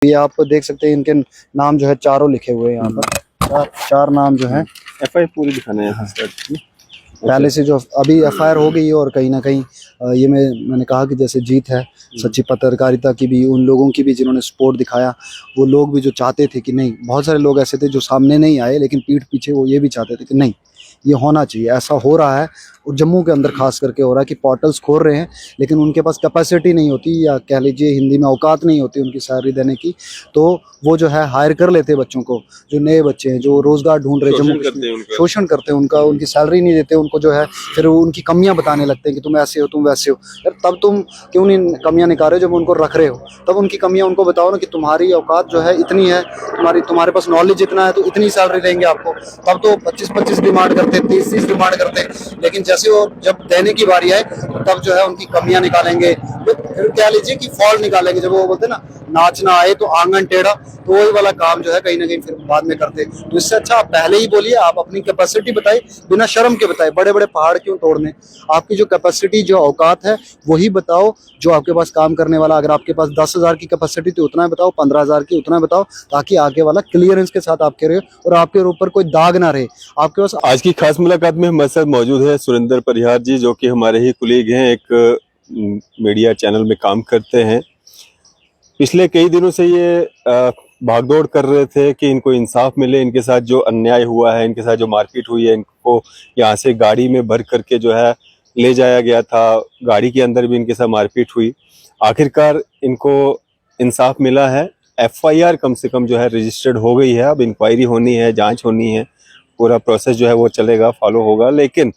ये आप देख सकते हैं इनके नाम जो है चारों लिखे हुए हैं यहाँ पर। चार नाम जो है एफआईआर पूरी दिखाना है पहले से जो अभी एफआईआर हो गई है। और कहीं ना कहीं ये मैंने कहा कि जैसे जीत है सच्ची पत्रकारिता की भी, उन लोगों की भी जिन्होंने सपोर्ट दिखाया। वो लोग भी जो चाहते थे कि नहीं, बहुत सारे लोग ऐसे थे जो सामने नहीं आए लेकिन पीठ पीछे वो ये भी चाहते थे कि नहीं ये होना चाहिए, ऐसा हो रहा है। और जम्मू के अंदर खास करके हो रहा है कि पोर्टल्स खोल रहे हैं लेकिन उनके पास कैपेसिटी नहीं होती, या कह लीजिए हिंदी में औकात नहीं होती उनकी सैलरी देने की। तो वो जो है हायर कर लेते हैं बच्चों को, जो नए बच्चे हैं जो रोजगार ढूंढ रहे हैं, जम्मू कश्मीर शोषण करते हैं उनका, उनकी सैलरी नहीं देते उनको, जो है फिर उनकी कमियां बताने लगते हैं कि तुम ऐसे हो तुम वैसे हो। यार तब तुम क्यों नहीं कमियां निकाल रहे हो जब उनको रख रहे हो? तब उनकी कमियां उनको बताओ ना कि तुम्हारी औकात जो है इतनी है, तुम्हारे पास नॉलेज इतना है तो इतनी सैलरी देंगे आपको। तब तो 25-25 डिमांड करते, 30-30 डिमांड करते, लेकिन जैसे वो जब देने की बारी आए तब जो है उनकी कमियां निकालेंगे। तो फिर कह लीजिए कि फॉल्ट निकालेंगे। जब वो बोलते ना नाचना आए तो आंगन टेढ़ा, तो वही वाला काम जो है कहीं ना कहीं फिर बाद में करते। तो इससे अच्छा आप पहले ही बोलिए, आप अपनी कैपेसिटी बताइए, बिना शर्म के बताइए। बड़े बड़े पहाड़ क्यों तोड़ने, आपकी जो कैपेसिटी जो औकात है वही बताओ। जो आपके पास काम करने वाला, अगर आपके पास 10,000 की कैपेसिटी तो उतना बताओ, 15,000 की उतना बताओ, ताकि आगे वाला क्लियरेंस के साथ आपके रहे और आपके ऊपर कोई दाग ना रहे आपके पास। आज की खास मुलाकात में हमारे साथ मौजूद है सुरेंद्र परिहार जी, जो कि हमारे ही कुलीग हैं, एक मीडिया चैनल में काम करते हैं। पिछले कई दिनों से ये भागदौड़ कर रहे थे कि इनको इंसाफ मिले, इनके साथ जो अन्याय हुआ है, इनके साथ जो मारपीट हुई है, इनको यहाँ से गाड़ी में भर करके जो है ले जाया गया था, गाड़ी के अंदर भी इनके साथ मारपीट हुई। आखिरकार इनको इंसाफ मिला है, एफआईआर कम से कम जो है रजिस्टर्ड हो गई है। अब इंक्वायरी होनी है, जांच होनी है, पूरा प्रोसेस जो है वो चलेगा, फॉलो होगा। लेकिन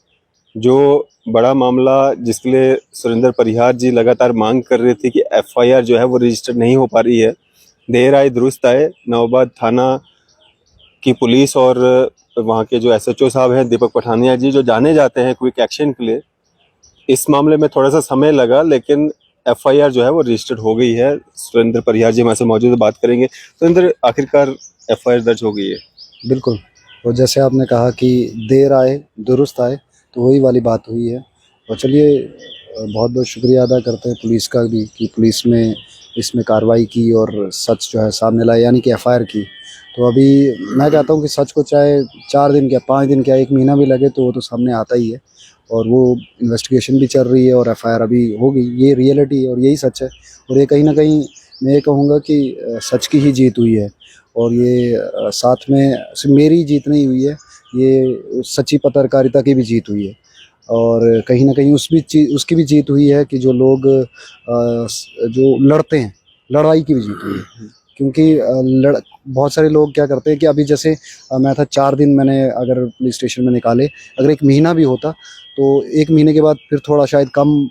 जो बड़ा मामला जिसके लिए सुरेंद्र परिहार जी लगातार मांग कर रहे थे कि एफआईआर जो है वो रजिस्टर नहीं हो पा रही है, देर आए दुरुस्त आए। नवाबाद थाना की पुलिस और वहाँ के जो एसएचओ साहब हैं दीपक पठानिया जी, जो जाने जाते हैं क्विक एक्शन के लिए, इस मामले में थोड़ा सा समय लगा लेकिन एफआईआर जो है वो रजिस्टर्ड हो गई है। सुरेंद्र परिहार जी हमारे से मौजूद है, बात करेंगे। सुरेंद्र, आखिरकार एफआईआर दर्ज हो गई है? बिल्कुल। और जैसे आपने कहा कि देर आए दुरुस्त आए, तो वही वाली बात हुई है। और चलिए बहुत बहुत शुक्रिया अदा करते हैं पुलिस का भी कि पुलिस में इसमें कार्रवाई की और सच जो है सामने लाया, यानी कि एफआईआर की। तो अभी मैं कहता हूँ कि सच को चाहे 4 दिन क्या 5 दिन क्या 1 महीना भी लगे तो वो तो सामने आता ही है। और वो इन्वेस्टिगेशन भी चल रही है और एफआईआर अभी होगी। ये रियलिटी है और यही सच है। और ये कहीं ना कहीं मैं ये कहूँगा कि सच की ही जीत हुई है। और ये साथ में सिर्फ मेरी जीत नहीं हुई है, ये सच्ची पत्रकारिता की भी जीत हुई है। और कहीं ना कहीं उसकी भी जीत हुई है कि जो लोग जो लड़ते हैं, लड़ाई की भी जीत हुई है। क्योंकि बहुत सारे लोग क्या करते हैं कि अभी जैसे मैं था 4 दिन मैंने अगर पुलिस स्टेशन में निकाले, अगर 1 महीना भी होता तो 1 महीने के बाद फिर थोड़ा शायद कम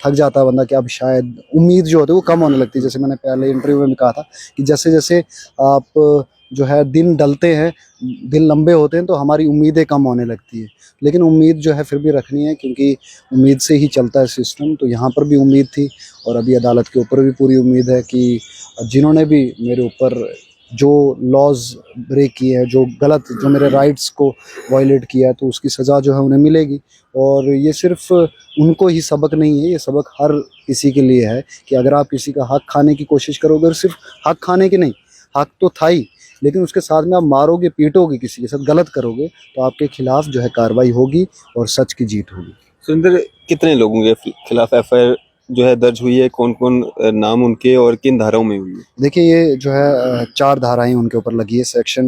थक जाता बंदा, कि अब शायद उम्मीद जो होती है वो कम होने लगती है। जैसे मैंने पहले इंटरव्यू में कहा था कि जैसे जैसे आप जो है दिन ढलते हैं, दिन लंबे होते हैं, तो हमारी उम्मीदें कम होने लगती है। लेकिन उम्मीद जो है फिर भी रखनी है, क्योंकि उम्मीद से ही चलता है सिस्टम। तो यहाँ पर भी उम्मीद थी और अभी अदालत के ऊपर भी पूरी उम्मीद है कि जिन्होंने भी मेरे ऊपर जो लॉज ब्रेक किए हैं, जो गलत, जो मेरे राइट्स को वायलेट किया है, तो उसकी सज़ा जो है उन्हें मिलेगी। और ये सिर्फ उनको ही सबक नहीं है, ये सबक हर किसी के लिए है कि अगर आप किसी का हक खाने की कोशिश करोगे, और सिर्फ हक खाने की नहीं, हक तो था ही, लेकिन उसके साथ में आप मारोगे पीटोगे, किसी के साथ गलत करोगे, तो आपके खिलाफ जो है कार्रवाई होगी और सच की जीत होगी। सुरेंद्र, कितने लोगों के खिलाफ एफआईआर जो है दर्ज हुई है, कौन कौन नाम उनके और किन धाराओं में हुई है? देखिए ये जो है 4 धाराएं उनके ऊपर लगी है सेक्शन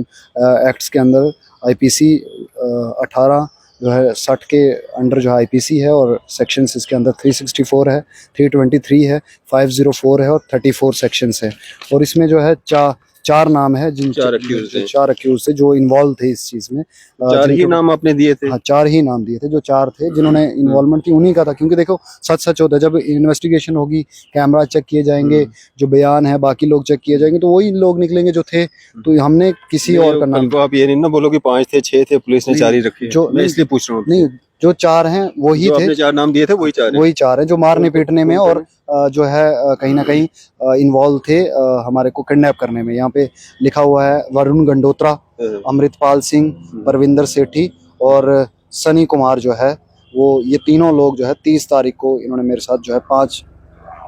एक्ट्स के अंदर। आईपीसी 18 जो है 60 के अंडर जो है आईपीसी है, और सेक्शंस इसके अंदर 364 है, 323 है, 504 है और 34 सेक्शंस है। और इसमें जो है 4 नाम है, जिन 4 अक्यूज थे जो इन्वॉल्व थे इस चीज में। 4 ही नाम आपने दिए थे? हाँ, 4 ही नाम दिए थे। जो 4 थे जिन्होंने इन्वॉल्वमेंट की, उन्हीं का था। क्योंकि देखो सच होता है, जब इन्वेस्टिगेशन होगी, कैमरा चेक किए जाएंगे, जो बयान है बाकी लोग चेक किए जाएंगे, तो वही लोग निकलेंगे जो थे। तो हमने किसी और का नाम, आप ये नहीं ना बोलो कि 5 थे 6 थे, पुलिस ने 4 ही रखे। जो मैं इसलिए पूछ रहा हूँ, नहीं, जो 4 हैं वही थे। आपने 4 नाम दिए थे, वही 4 हैं जो मारने पीटने में और जो है कहीं ना कहीं इन्वॉल्व थे, हमारे को किडनैप करने में। यहाँ पे लिखा हुआ है वरुण गंडोत्रा, अमृतपाल सिंह, परविंदर सेठी और सनी कुमार जो है वो, ये तीनों लोग जो है 30 तारीख को इन्होंने मेरे साथ जो है 5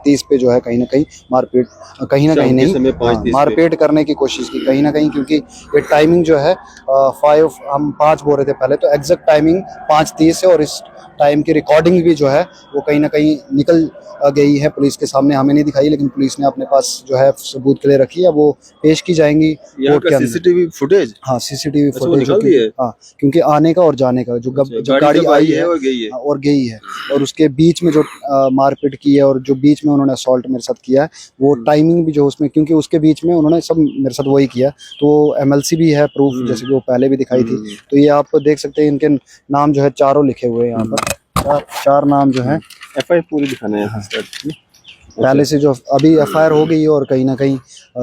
5:30 पे जो है कहीं ना कहीं मारपीट, कहीं ना कहीं शाम के नहीं, समय 5:30 पे। मारपीट करने की कोशिश की कहीं ना कहीं, क्योंकि ये टाइमिंग जो है 5, हम 5 बोल रहे थे पहले, तो एग्जैक्ट टाइमिंग 5:30 है। और इस टाइम की रिकॉर्डिंग भी जो है वो कहीं ना कहीं निकल गई है पुलिस के सामने, हमें नहीं दिखाई, लेकिन पुलिस ने अपने पास जो है सबूत के लिए रखी है, वो पेश की जाएंगी यहाँ कोर्ट के का अंदर। सीसीटीवी फुटेज, हाँ, सीसीटीवी अच्छा वो फुटेज, निकाल दिए? हाँ, क्योंकि आने का और जाने का जो जब गाड़ी जब आई है और गई है। हाँ, और गई है, और उसके बीच में जो मारपीट की है और जो बीच में उन्होंने असॉल्ट मेरे साथ किया है, वो टाइमिंग भी जो उसमें, क्योंकि उसके बीच में उन्होंने सब मेरे साथ वही किया, तो एमएलसी भी है प्रूफ, जैसे कि वो पहले भी दिखाई थी। तो ये आप देख सकते हैं, इनके नाम जो है चारों लिखे हुए हैं यहाँ पर, चार नाम जो है। एफआईआर पूरी दिखाना है स्टार्ट। पहले से जो अभी एफआईआर हो गई है, और कहीं ना कहीं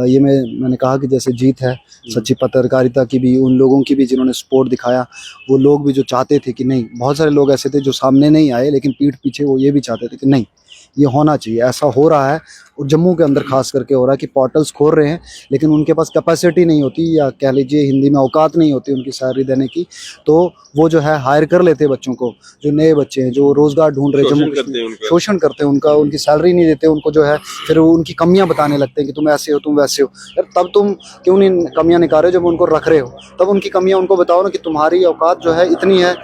ये मैंने कहा कि जैसे जीत है सच्ची पत्रकारिता की भी, उन लोगों की भी जिन्होंने सपोर्ट दिखाया, वो लोग भी जो चाहते थे कि नहीं, बहुत सारे लोग ऐसे थे जो सामने नहीं आए, लेकिन पीठ पीछे वो ये भी चाहते थे कि नहीं, ये होना चाहिए, ऐसा हो रहा है। और जम्मू के अंदर खास करके हो रहा है कि पोर्टल्स खोल रहे हैं, लेकिन उनके पास कैपेसिटी नहीं होती, या कह लीजिए हिंदी में औकात नहीं होती उनकी सैलरी देने की, तो वो जो है हायर कर लेते हैं बच्चों को, जो नए बच्चे हैं जो रोजगार ढूंढ रहे हैं जम्मू कश्मीर, शोषण करते हैं उनका, उनकी सैलरी नहीं देते उनको, जो है फिर वो उनकी कमियां बताने लगते हैं कि तुम ऐसे हो, तुम वैसे हो। यार तब तुम क्यों नहीं कमियां निकाल रहे हो, जब उनको रख रहे हो तब उनकी कमियां उनको बताओ ना, कि तुम्हारी औकात जो है इतनी है,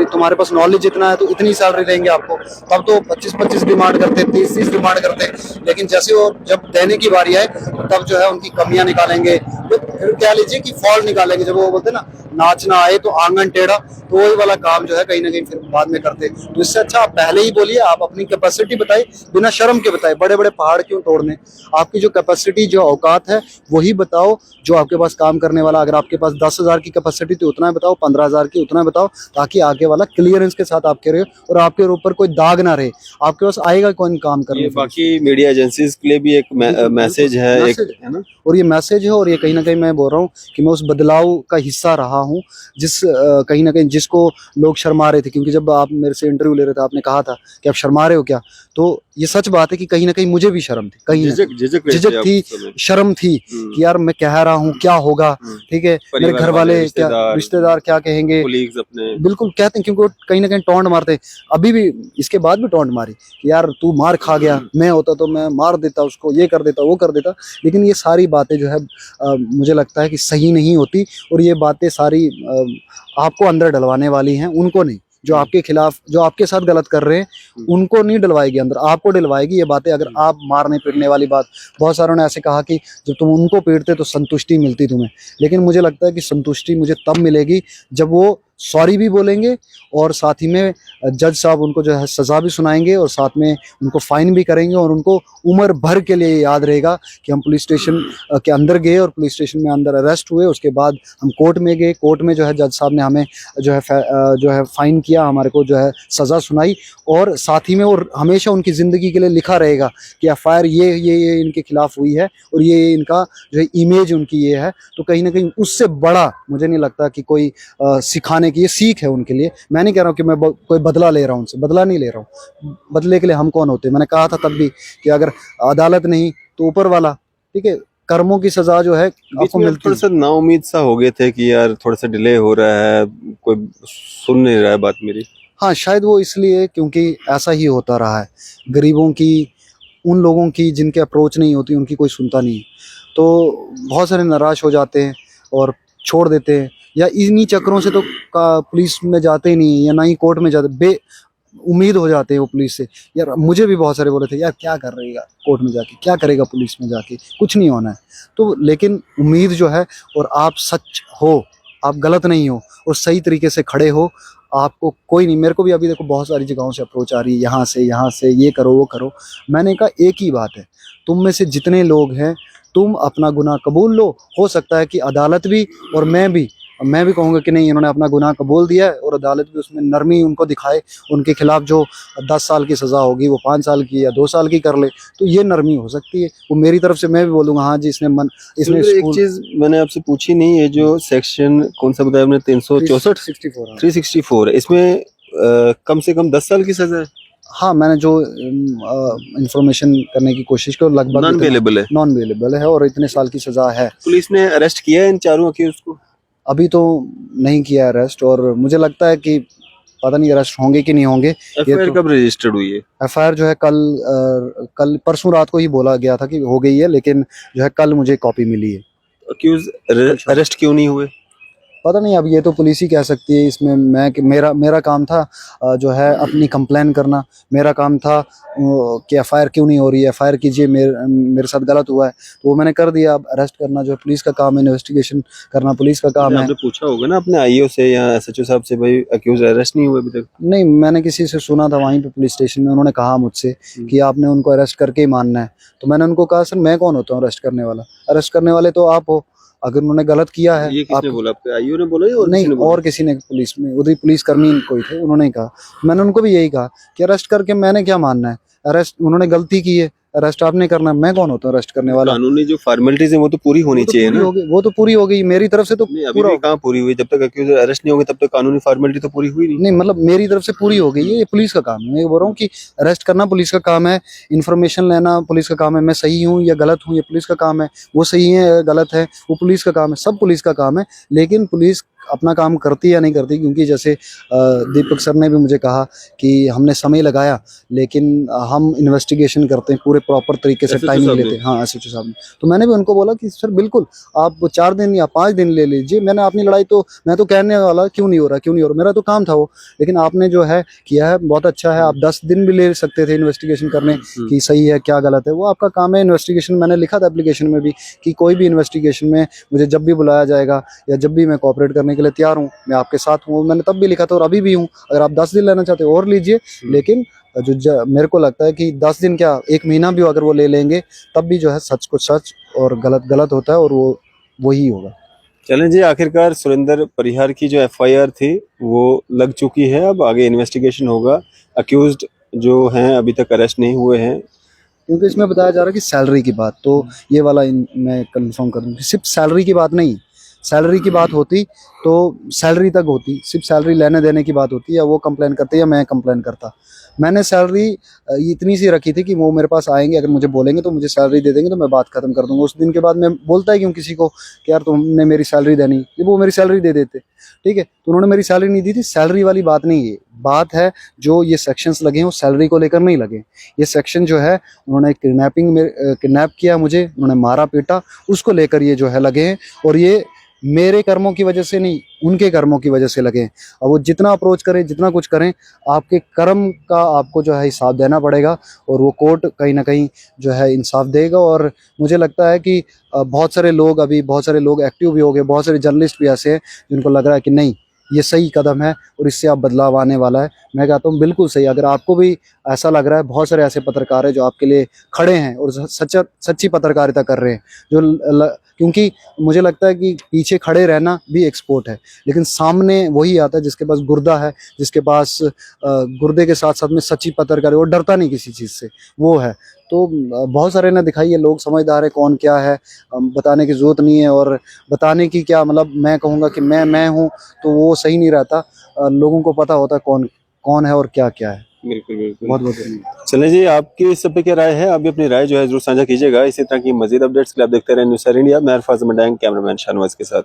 तुम्हारे पास नॉलेज इतना है, तो इतनी सैलरी देंगे आपको। तब तो 25-25 डिमांड करते, 30-30 डिमांड करते, लेकिन जैसे वो जब देने की बारी आए तब जो है उनकी कमियां निकालेंगे, फिर कह लीजिए कि फॉल्ट निकालेंगे, जब वो बोलते ना नाच ना आए तो आंगन टेढ़ा, तो वही वाला काम जो है कहीं ना कहीं फिर बाद में करते। तो इससे अच्छा आप पहले ही बोलिए, आप अपनी कैपेसिटी बताइए, बिना शर्म के बताइए, बड़े बड़े पहाड़ क्यों तोड़ने, आपकी जो कैपेसिटी जो औकात है वही बताओ, जो आपके पास काम करने वाला, अगर आपके पास 10,000 की कैपेसिटी तो उतना बताओ, 15,000 की उतना बताओ, ताकि आगे वाला क्लियरेंस के साथ आपके रहे और आपके ऊपर कोई दाग ना रहे, आपके पास आएगा कौन काम करने। बाकी मीडिया एजेंसीज के लिए भी एक मैसेज है, एक है ना, और ये मैसेज है, और ये कहीं ना कहीं मैं बोल रहा हूँ कि मैं उस बदलाव का हिस्सा रहा हूँ, जिस कहीं ना कहीं जिसको लोग शर्मा रहे थे, क्योंकि जब आप मेरे से इंटरव्यू ले रहे थे आपने कहा था कि आप शर्मा रहे हो क्या, तो ये सच बात है कि कहीं ना कहीं मुझे भी शर्म थी, कहीं झिझक थी, शर्म थी कि यार मैं कह रहा हूँ क्या होगा, ठीक है, मेरे घर वाले क्या, रिश्तेदार क्या कहेंगे, अपने बिल्कुल कहते हैं, क्योंकि वो कहीं ना कहीं टोंट मारते हैं, अभी भी इसके बाद भी टोंट मारी कि यार तू मार खा गया, मैं होता तो मैं मार देता उसको, ये कर देता वो कर देता। लेकिन ये सारी बातें जो है मुझे लगता है कि सही नहीं होती, और ये बातें सारी आपको अंदर डलवाने वाली हैं, उनको नहीं, जो आपके खिलाफ, जो आपके साथ गलत कर रहे हैं उनको नहीं डलवाएगी अंदर, आपको डलवाएगी ये बातें। अगर आप मारने पीटने वाली बात, बहुत सारों ने ऐसे कहा कि जब तुम उनको पीटते तो संतुष्टि मिलती तुम्हें, लेकिन मुझे लगता है कि संतुष्टि मुझे तब मिलेगी जब वो सॉरी भी बोलेंगे, और साथ ही में जज साहब उनको जो है सज़ा भी सुनाएंगे, और साथ में उनको फाइन भी करेंगे, और उनको उम्र भर के लिए याद रहेगा कि हम पुलिस स्टेशन के अंदर गए और पुलिस स्टेशन में अंदर अरेस्ट हुए, उसके बाद हम कोर्ट में गए, कोर्ट में जो है जज साहब ने हमें जो है फाइन किया, हमारे को जो है सज़ा सुनाई, और साथ ही में और हमेशा उनकी ज़िंदगी के लिए लिखा रहेगा कि एफआईआर ये इनके खिलाफ हुई है, और ये इनका जो है इमेज उनकी ये है। तो कहीं ना कहीं उससे बड़ा मुझे नहीं लगता कि कोई सिखाने की, ये सीख है उनके लिए। मैं नहीं कह रहा हूँ कि मैं कोई बदला ले रहा हूँ उनसे, बदला नहीं ले रहा हूँ, बदले के लिए हम कौन होते हैं। मैंने कहा था तब भी कि अगर अदालत नहीं तो ऊपर वाला, ठीक है, कर्मों की सजा जो है आपको मिलती है। थोड़ा सा नाउम्मीद सा हो गए थे कि यार थोड़ा सा डिले हो रहा है, कोई सुन नहीं रहा है बात मेरी। हाँ, शायद वो इसलिए क्योंकि ऐसा ही होता रहा है, गरीबों की, उन लोगों की जिनके अप्रोच नहीं होती उनकी कोई सुनता नहीं, तो बहुत सारे निराश हो जाते हैं और छोड़ देते हैं, या इन्हीं चक्रों से तो पुलिस में जाते ही नहीं, या ना ही कोर्ट में जाते, उम्मीद हो जाते हैं वो पुलिस से। यार मुझे भी बहुत सारे बोले थे, यार क्या कर रहेगा कोर्ट में जाके, क्या करेगा पुलिस में जाके, कुछ नहीं होना है। तो लेकिन उम्मीद जो है, और आप सच हो, आप गलत नहीं हो और सही तरीके से खड़े हो, आपको कोई नहीं, मेरे को भी अभी देखो बहुत सारी जगहों से अप्रोच आ रही है, यहाँ से ये करो वो करो। मैंने कहा एक ही बात है, तुम में से जितने लोग हैं तुम अपना गुनाह कबूल लो, हो सकता है कि अदालत भी और मैं भी कहूँगा कि नहीं, इन्होंने अपना गुनाह कबूल दिया है, और अदालत भी उसमें नरमी उनको दिखाए, उनके खिलाफ जो 10 साल की सज़ा होगी वो 5 साल की या 2 साल की कर ले, तो ये नरमी हो सकती है। वो मेरी तरफ से मैं भी बोलूँगा हाँ जी, इसने एक चीज़ मैंने आपसे पूछी नहीं है, जो सेक्शन कौन सा बताया आपने, 364 364 है, इसमें कम से कम 10 साल की सजा है। हाँ, मैंने जो इंफॉर्मेशन करने की कोशिश की, लगभग नॉन अवेलेबल है और इतने साल की सजा है। पुलिस ने अरेस्ट किया है इन चारों अक्यूज को? अभी तो नहीं किया अरेस्ट, और मुझे लगता है कि पता नहीं अरेस्ट होंगे कि नहीं होंगे। एफआईआर कब रजिस्टर्ड हुई है? एफआईआर जो है कल परसों रात को ही बोला गया था कि हो गई है, लेकिन जो है कल मुझे कॉपी मिली है। अक्यूज अरेस्ट क्यों नहीं हुए? पता नहीं, अब ये तो पुलिस ही कह सकती है इसमें। मेरा काम था जो है अपनी कंप्लेन करना। मेरा काम था कि एफआईआर क्यों नहीं हो रही है, एफआईआर कीजिए, मेरे साथ गलत हुआ है तो वो मैंने कर दिया। अब अरेस्ट करना जो है पुलिस का काम है, इन्वेस्टिगेशन करना पुलिस का काम है। आपने पूछा होगा ना अपने आईओ से या एसएचओ साहब से, भाई अक्यूज अरेस्ट नहीं हुए अभी तक? नहीं, मैंने किसी से सुना था वहीं पे पुलिस स्टेशन में, उन्होंने कहा मुझसे कि आपने उनको अरेस्ट करके ही मानना है। तो मैंने उनको कहा सर मैं कौन होता हूँ अरेस्ट करने वाला? अरेस्ट करने वाले तो आप हो। अगर उन्होंने गलत किया है, ये किसने बोला? आपके आईओ ने बोला या और नहीं, किसी ने बोला? और किसी ने, पुलिस में उधर पुलिस कर्मी कोई थे, उन्होंने ही कहा। मैंने उनको भी यही कहा कि अरेस्ट करके मैंने क्या मानना है? अरेस्ट उन्होंने गलती की है, अरेस्ट आपने करना है, मैं कौन होता हूँ अरेस्ट करने वाला? कानूनी जो फॉर्मेलिटीज है वो तो पूरी होनी चाहिए ना। वो तो पूरी हो गई मेरी तरफ से तो नहीं, अभी पूरा भी कहाँ पूरी हुई? जब तक अक्यूज अरेस्ट नहीं होंगे तब तक कानूनी फॉर्मेलिटी तो पूरी हुई नहीं। नहीं, मतलब मेरी तरफ से पूरी हो गई है, ये पुलिस का काम है। मैं ये बोल रहा हूँ कि अरेस्ट करना पुलिस का काम है, इन्फॉर्मेशन लेना पुलिस का काम है। मैं सही हूँ या गलत हूँ ये पुलिस का काम है, वो सही है या गलत है वो पुलिस का काम है, सब पुलिस का काम है। लेकिन पुलिस अपना काम करती या नहीं करती, क्योंकि जैसे दीपक सर ने भी मुझे कहा कि हमने समय लगाया लेकिन हम इन्वेस्टिगेशन करते हैं पूरे प्रॉपर तरीके से, SHO टाइमिंग साहब लेते ने? हैं। हाँ, एसएचओ साहब ने। तो मैंने भी उनको बोला कि सर बिल्कुल आप 4 दिन या 5 दिन ले लीजिए, मैंने अपनी लड़ाई तो, मैं तो कहने वाला क्यों नहीं हो रहा, क्यों नहीं हो रहा, मेरा तो काम था वो। लेकिन आपने जो है किया है बहुत अच्छा है। आप 10 दिन भी ले सकते थे इन्वेस्टिगेशन करने कि सही है क्या गलत है, वो आपका काम है। इन्वेस्टिगेशन मैंने लिखा था एप्लीकेशन में भी कि कोई भी इन्वेस्टिगेशन में मुझे जब भी बुलाया जाएगा या जब भी मैं कोऑपरेट करने के लिए तैयार हूँ, मैं आपके साथ हूँ। मैंने तब भी लिखा था और अभी भी हूँ। अगर आप 10 दिन लेना चाहते हो और लीजिए, लेकिन मेरे को लगता है कि 10 दिन क्या 1 महीना भी अगर वो ले लेंगे तब भी जो है सच को सच और गलत गलत होता है, और वो वही होगा। चलें जी, आखिरकार सुरेंद्र परिहार की जो एफआईआर थी वो लग चुकी है। अब आगे इन्वेस्टिगेशन होगा। अक्यूज्ड जो हैं अभी तक अरेस्ट नहीं हुए हैं। क्योंकि इसमें बताया जा रहा है कि सैलरी की बात, तो ये वाला मैं कंफर्म कर दूं कि सिर्फ सैलरी की बात नहीं। सैलरी की बात होती तो सैलरी तक होती, सिर्फ सैलरी लेने देने की बात होती, या वो कंप्लेन करते या मैं कंप्लेन करता। मैंने सैलरी इतनी सी रखी थी कि वो मेरे पास आएंगे, अगर मुझे बोलेंगे तो मुझे सैलरी दे देंगे तो मैं बात खत्म कर दूंगा। उस दिन के बाद मैं बोलता है क्यों किसी को कि यार तुमने मेरी सैलरी देनी, ये वो मेरी सैलरी दे देते। ठीक है, तो उन्होंने मेरी सैलरी नहीं दी थी। सैलरी वाली बात नहीं है, बात है जो ये सेक्शंस लगे हैं वो सैलरी को लेकर नहीं लगे। ये सेक्शन जो है उन्होंने किडनैपिंग में किडनैप किया मुझे, उन्होंने मारा पीटा, उसको लेकर ये जो है लगे हैं। और ये मेरे कर्मों की वजह से नहीं, उनके कर्मों की वजह से लगे हैं। अब वो जितना अप्रोच करें, जितना कुछ करें, आपके कर्म का आपको जो है हिसाब देना पड़ेगा, और वो कोर्ट कहीं ना कहीं जो है इंसाफ देगा। और मुझे लगता है कि बहुत सारे लोग एक्टिव भी हो गए, बहुत सारे जर्नलिस्ट भी ऐसे हैं जिनको लग रहा है कि नहीं ये सही कदम है और इससे आप बदलाव आने वाला है। मैं कहता हूँ बिल्कुल सही। अगर आपको भी ऐसा लग रहा है, बहुत सारे ऐसे पत्रकार हैं जो आपके लिए खड़े हैं और सच्ची पत्रकारिता कर रहे हैं, क्योंकि मुझे लगता है कि पीछे खड़े रहना भी एक स्पोर्ट है, लेकिन सामने वही आता है जिसके पास गुर्दा है, जिसके पास गुर्दे के साथ साथ में सच्ची पत्रकार, वो डरता नहीं किसी चीज़ से, वो है। तो बहुत सारे ने दिखाई है, लोग समझदार है कौन क्या है, बताने की जरूरत नहीं है। और बताने की क्या मतलब, मैं कहूँगा कि मैं हूँ तो वो सही नहीं रहता। लोगों को पता होता है कौन कौन है और क्या क्या है। बिल्कुल बिल्कुल। बहुत बहुत धन्यवाद। चलें जी, आपकी इस सब पे क्या राय है? आप भी अपनी राय जो है जरूर साझा कीजिएगा। इसी तरह की मजीद अपडेट्स के लिए आप देखते रहें न्यूज़ इंडिया। मैं अरफाज मडांग, कैमरामैन शाहनवाज के साथ।